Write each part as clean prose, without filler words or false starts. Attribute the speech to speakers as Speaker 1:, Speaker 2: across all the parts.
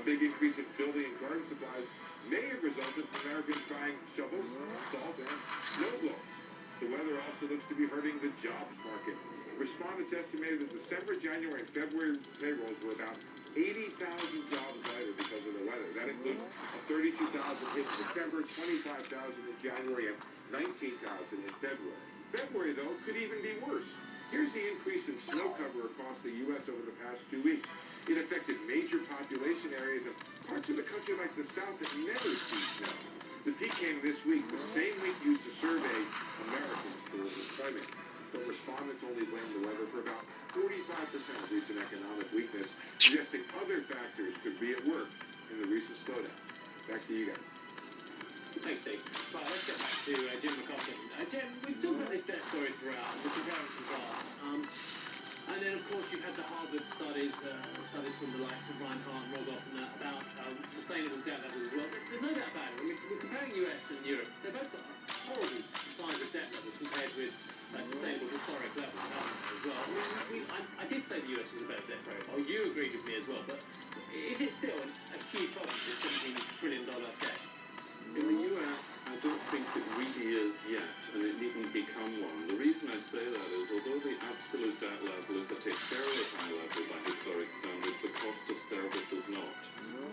Speaker 1: big increase in building and garden supplies may have resulted from Americans buying shovels, salt, and snowblowers. The weather also looks to be hurting the jobs market. Respondents estimated that December, January, and February payrolls were about 80,000 jobs lighter because of the weather. That includes a 32,000 hit in December, 25,000 in January, and 19,000 in February. February, though, could even be worse. Here's the increase in snow cover across the U.S. over the past 2 weeks. It affected major population areas and parts of the country like the South that never see snow. The peak came this week, the same week used to survey Americans for employment. But respondents only blame the weather for about 45% of recent economic weakness, suggesting other factors could be at work in the recent slowdown. Back to you guys.
Speaker 2: Thanks, Steve. Right, let's get back to Jim McCollum. Jim, we've talked about this debt story throughout, the compare and contrast. And then, of course, you've had the Harvard studies from the likes of Reinhardt and Rogoff and that about sustainable debt levels as well. There's no doubt about it. I mean, we're comparing US and Europe. They've both got horrible size of debt levels compared with sustainable historic levels, haven't they, as well? I did say the US was a better debt profile. You agreed with me as well. But is it still a huge problem with $17 trillion debt?
Speaker 3: In the US, I don't think it really is yet, and it needn't become one. The reason I say that is, although the absolute debt level is at a fairly high level by historic standards, the cost of service is not.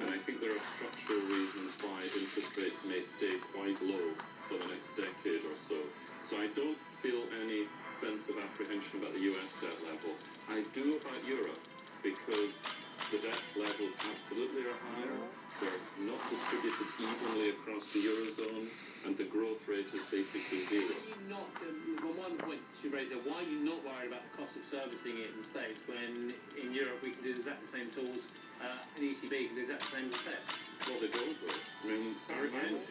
Speaker 3: And I think there are structural reasons why interest rates may stay quite low for the next decade or so. So I don't feel any sense of apprehension about the US debt level. I do about Europe, because the debt levels absolutely are higher. They're not distributed evenly across the Eurozone, and the growth rate is basically zero.
Speaker 2: On one point she raised there, why are you not worried about the cost of servicing it in the States when in Europe we can do exactly the same tools, and the ECB can do exactly the same as the Fed?
Speaker 3: Well, they don't, though. I mean,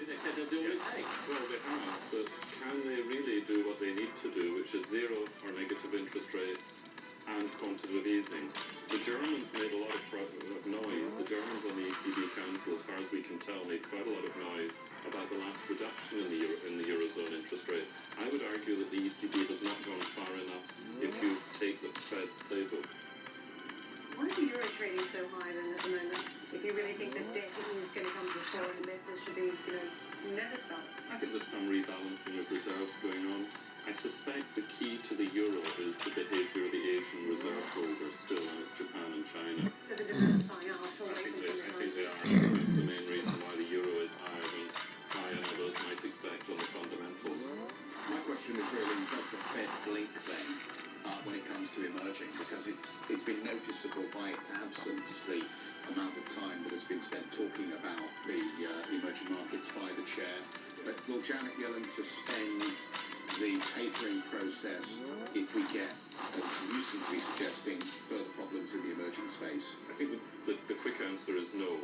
Speaker 2: they said they'll do what it takes.
Speaker 3: Well, they have, but can they really do what they need to do, which is zero or negative interest rates and quantitative easing? The Germans made a lot of noise. The Germans on the ECB Council, as far as we can tell, made quite a lot of noise about the last reduction in the Eurozone interest rate. I would argue that the ECB has not gone far enough if you take the Fed's playbook.
Speaker 4: Why is the euro trading so high then at the moment? If you really think that debt is going to come to the fore and this should be, never stop.
Speaker 3: I think there's some rebalancing of reserves going on. I suspect the key to the euro is the behaviour of the Asian reserve holders still, as Japan and China.
Speaker 4: So they're diversifying out
Speaker 3: I think they are. That's the main reason why the euro is higher than others might expect on the fundamentals.
Speaker 5: My question is really, does the Fed blink then when it comes to emerging? Because it's been noticeable by its absence, the amount of time that has been spent talking about the emerging markets by the chair. But will Janet Yellen suspend the tapering process if we get, as you seem to be suggesting, further problems in the emerging space?
Speaker 3: I think the quick answer is no.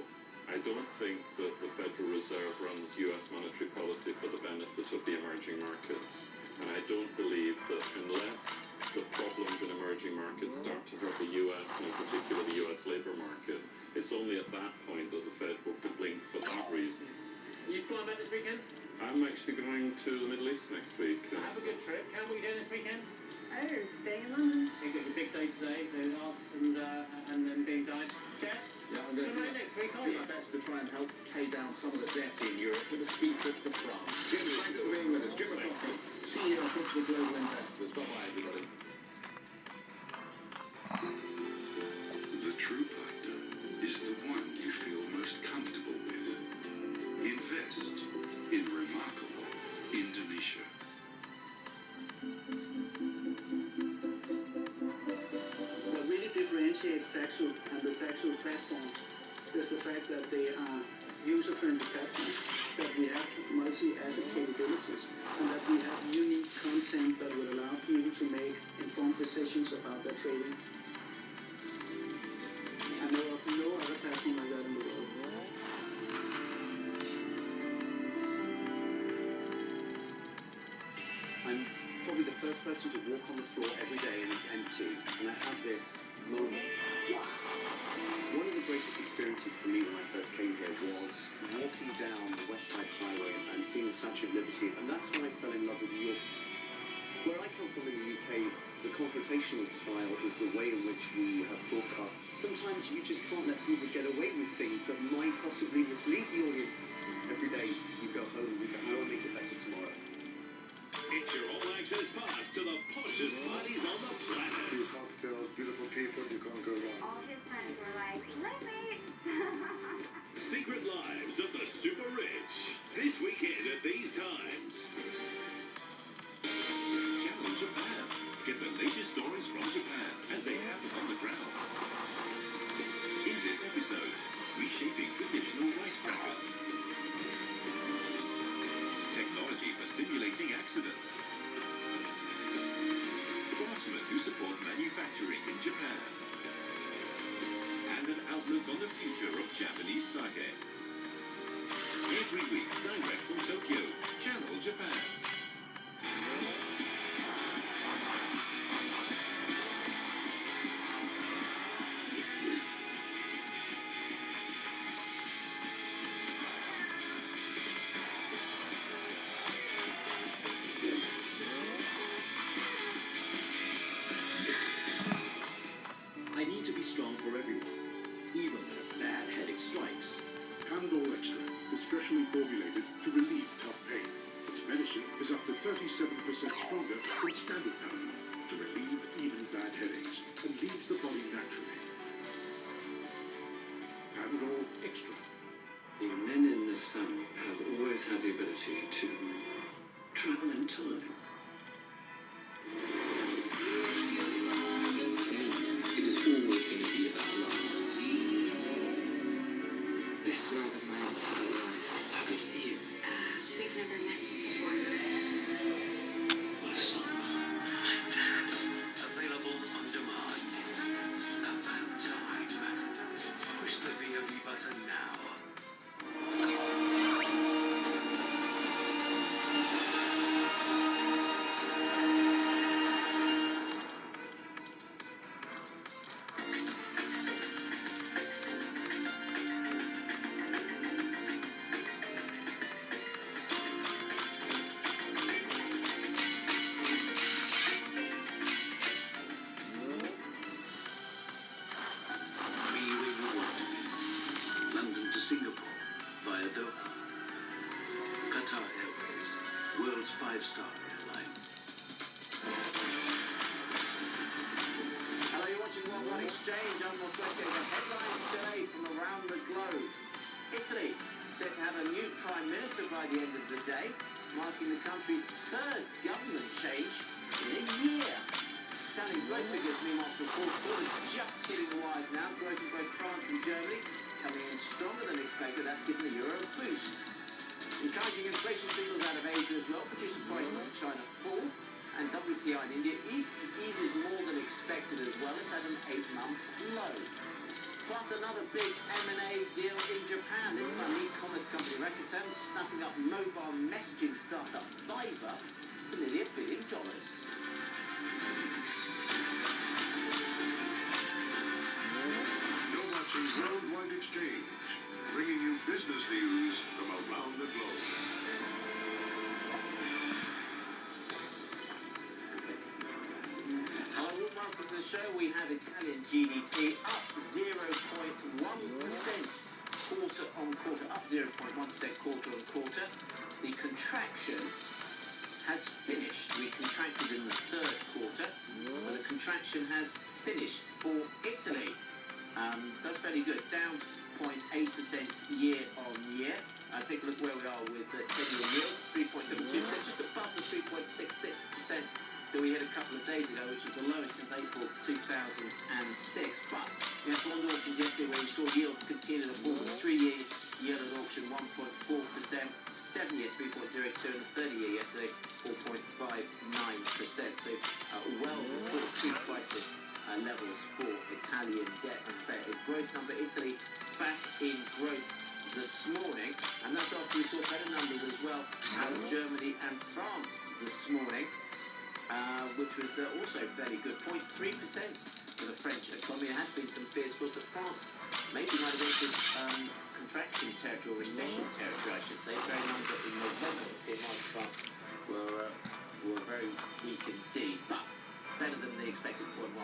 Speaker 3: I don't think that the Federal Reserve runs US monetary policy for the benefit of the emerging markets. And I don't believe that unless the problems in emerging markets start to hurt the US, and in particular the US labour market, it's only at that point that the Fed will blink for that reason.
Speaker 2: Are you flying back this weekend?
Speaker 3: I'm actually going to the Middle East next week.
Speaker 2: Have a good trip. Can we go this weekend?
Speaker 4: Oh, staying in London.
Speaker 2: You've got your big day today, the us and then being died. Jeff?
Speaker 5: Yeah, I'm going to do
Speaker 2: next week, aren't
Speaker 5: my
Speaker 2: you?
Speaker 5: best to try and help pay down some of the debt in Europe with a ski trip to France. Jim, thanks for being with us. Jim McCollum, CEO of Principal Global Investors. Bye-bye, everybody.
Speaker 6: The true partner is the one you feel most comfortable with. Invest in remarkable Indonesia.
Speaker 7: What really differentiates Saxo and the Saxo platform is the fact that they are user-friendly platforms, that we have multi-asset capabilities, and that we have unique content that will allow people to make informed decisions about their trading. I know of no other platform like that in the world.
Speaker 8: I'm probably the first person to walk on the floor every day and it's empty, and I have this moment. One of the greatest experiences for me when I first came here was walking down the West Side Highway and seeing the Statue of Liberty, and that's when I fell in love with New York. Where I come from in the UK, the confrontational style is the way in which we have broadcast. Sometimes you just can't let people get away with things that
Speaker 9: super rich. This weekend at these times. Challenge Japan. Get the latest stories from Japan as they happen on the ground. In this episode, reshaping traditional rice crackers. Technology for simulating accidents. Craftsmen who support manufacturing in Japan. And an outlook on the future of Japanese sake. Every week, direct from Tokyo, Channel Japan.
Speaker 10: I need to be strong for everyone, even when a bad headache strikes.
Speaker 11: Panadol Extra is specially formulated to relieve tough pain. Its medicine is up to 37% stronger than standard Panadol to relieve even bad headaches and leaves the body naturally. Panadol Extra.
Speaker 3: The men in this family have always had the ability to travel in time. It is always going to be about love. It's love of my entire life. It's so good to see you.
Speaker 4: We've never met before.
Speaker 3: My son.
Speaker 6: Available on demand. About time. Push the VOD button now. Be where you want to be. London to Singapore via Doha. Qatar Airways, world's 5-star airline.
Speaker 2: Hello, you're watching World One Exchange. I'm Ross Westgate. The headlines today from around the globe. Italy set to have a new prime minister by the end of the day, marking the country's third government change in a year. Italian growth figures, meanwhile, for the fourth quarter just hitting the wires now. Growth in both France and Germany coming in stronger than expected. That's given the euro a boost. Encouraging inflation signals out of Asia as well. Producer prices in China fall. And WPI in India eases more than expected as well. It's at an 8-month low. Plus another big M&A deal in Japan. This time the e-commerce company Rakuten snapping up mobile messaging startup Fiverr for nearly $1 billion.
Speaker 11: You're watching Worldwide Exchange, bringing you business news from around the globe.
Speaker 2: Hello and welcome to the show. We have Italian GDP up 0.1% quarter on quarter, up 0.1% quarter on quarter. The contraction has finished. We contracted in the third quarter, but the contraction has finished for Italy. So that's fairly good, down 0.8% year on year. Take a look where we are with 10-year yields, 3.72%, just above the 3.66% that we had a couple of days ago, which was the lowest since April 2006. But we had bond auctions yesterday where we saw yields continue to fall. The 3-year yield at auction 1.4%, 7-year 3.02%, and the 30-year yesterday 4.59%. So well before pre-crisis levels for Italian debt. As I say, a growth number. Italy back in growth this morning, and that's after we saw better numbers as well out of Germany and France this morning, which was also fairly good. 0.3% for the French economy. There had been some fears, of course, that France maybe might have entered contraction territory, or recession territory, I should say. Bearing in mind that in November, the PMIs for France were very weak indeed, but better than the expected 0.1%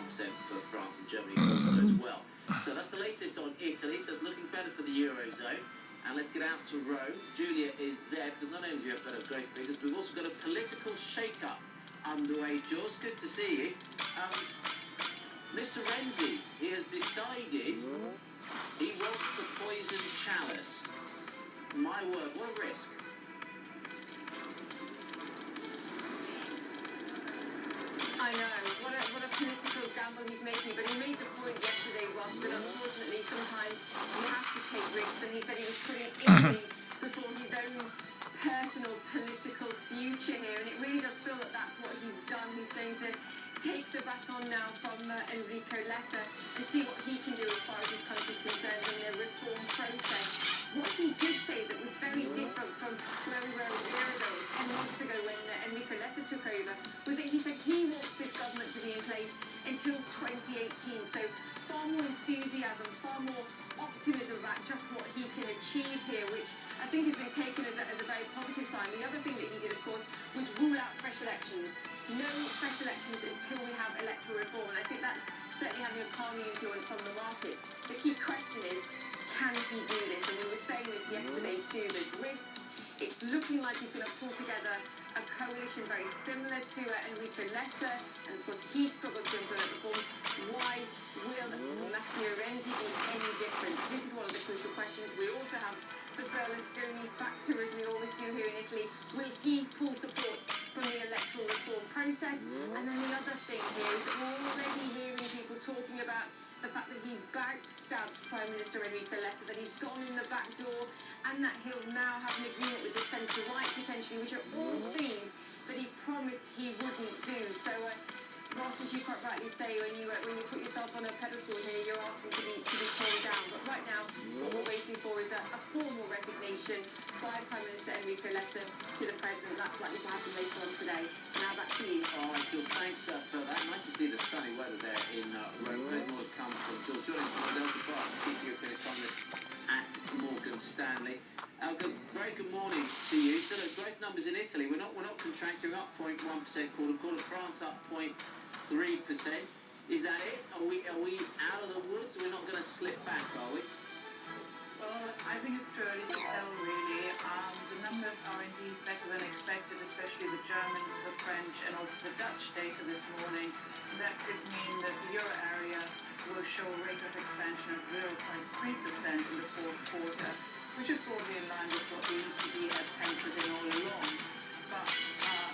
Speaker 2: for France and Germany also as well. So that's the latest on Italy. So it's looking better for the Eurozone. And let's get out to Rome. Julia is there because not only do we have better growth figures, but we've also got a political shake-up underway. Jules, good to see you. Mr. Renzi, he has decided he wants the poison chalice. My
Speaker 10: My word, what a risk.
Speaker 4: I know, what a political gamble he's making, but he made the point yesterday, Ross, that unfortunately sometimes you have to take risks, and he said he was putting Italy before his own personal political future here, and it really does feel that that's what he's done. He's going to take the baton now from Enrico Letta and see what he can do as far as his country's concerned in the reform process. What he did say that was very different from where we were a year ago, 10 months ago when Enrico Letta took over, was that he said he wants this government to be in place until 2018. So far more enthusiasm, far more optimism about just what he can achieve here, which I think has been taken as a very positive sign. The other thing that he did, of course, was rule out fresh elections. No fresh elections until we have electoral reform, and I think that's certainly having a calming influence on the markets. The key question is, can he do this? And we were saying this yesterday too, there's risks. It's looking like he's going to pull together a coalition very similar to Enrico Letta, and of course he struggled to implement reforms. Why will Matteo Renzi be any different? This is one of the crucial questions. We also have the Berlusconi factor, as we always do here in Italy. Will he pull support from the electoral reform process? And then the other thing here is that we're already hearing people talking about the fact that he backstabbed Prime Minister Enrico Letta, that he's gone in the back door, and that he'll now have an agreement with the centre-right potentially, which are all things that he promised he wouldn't do. So, Ross, as you quite rightly say, when you put yourself on a pedestal here, you're asking to be torn down. But right now, what we're waiting for is a formal resignation by Prime Minister Enrico Letta to the President. That's likely to happen later on today. Now back to you.
Speaker 10: All right, Jules, thanks for that. Nice to see the sunny weather there in Rome. Plenty more to come from Jules. Joining us from Elke Barnes, Chief European Economist at Morgan Stanley. Elke, very good morning to you. So, look, growth numbers in Italy, we're not contracting, up 0.1% quarter-on-quarter. France up 0.3%. Is that it? Are we out of the woods? We're not going to slip back, are we?
Speaker 12: Well, I think it's too early to tell, really. The numbers are indeed better than expected, especially the German, the French, and also the Dutch data this morning. That could mean that the euro area will show a rate of expansion of 0.3% in the fourth quarter, which is broadly in line with what the ECB had penciled in all along. But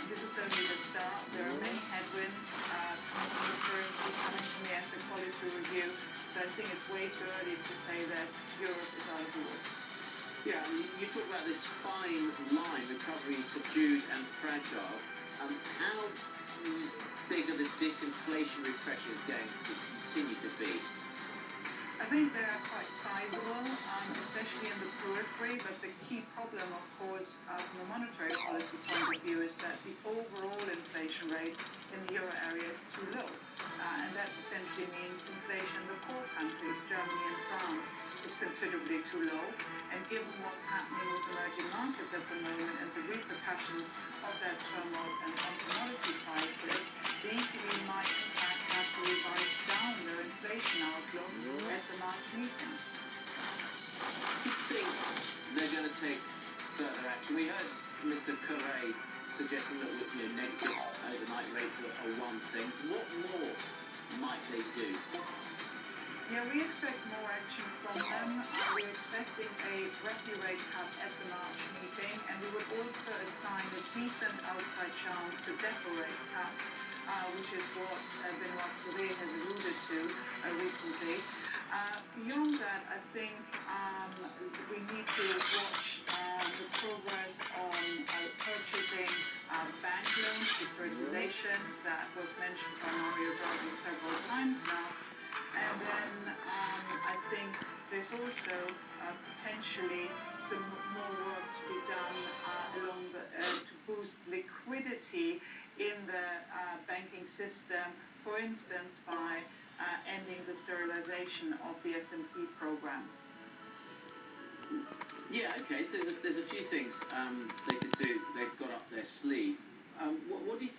Speaker 12: this is only the start. There are many headwinds coming from the currency, coming from the asset quality review. So I think it's way too early to say that Europe is out of the woods.
Speaker 10: Yeah, you talk about this fine line, recovery subdued and fragile. How big are the disinflationary pressures going to continue to be?
Speaker 12: I think they are quite sizable, especially in the periphery, but the key problem, of course, from a monetary policy point of view is that the overall inflation rate in the euro area is too low. And that essentially means inflation in the core countries, Germany and France, is considerably too low. And given what's happening with emerging markets at the moment and the repercussions of that turmoil and on commodity prices, the ECB might in fact have to revise down their inflation outlook at the March meeting.
Speaker 10: Do you think they're going to take further action? We heard Mr. Correa suggesting that negative overnight rates are one thing. What more might they do?
Speaker 12: Yeah, we expect more action from them. We're expecting a referee rate cut at the March meeting, and we would also assign a decent outside chance to depo rate cut, which is what Benoit Poirier has alluded to recently. Beyond that, I think we need to watch the progress on purchasing bank loans, securitizations, that was mentioned by Mario Draghi several times now. And then I think there's also potentially some more work to be done to boost liquidity in the banking system, for instance, by ending the sterilization of the S&P program.
Speaker 10: Yeah, okay, so there's a few things they could do, they've got up their sleeve. What do you think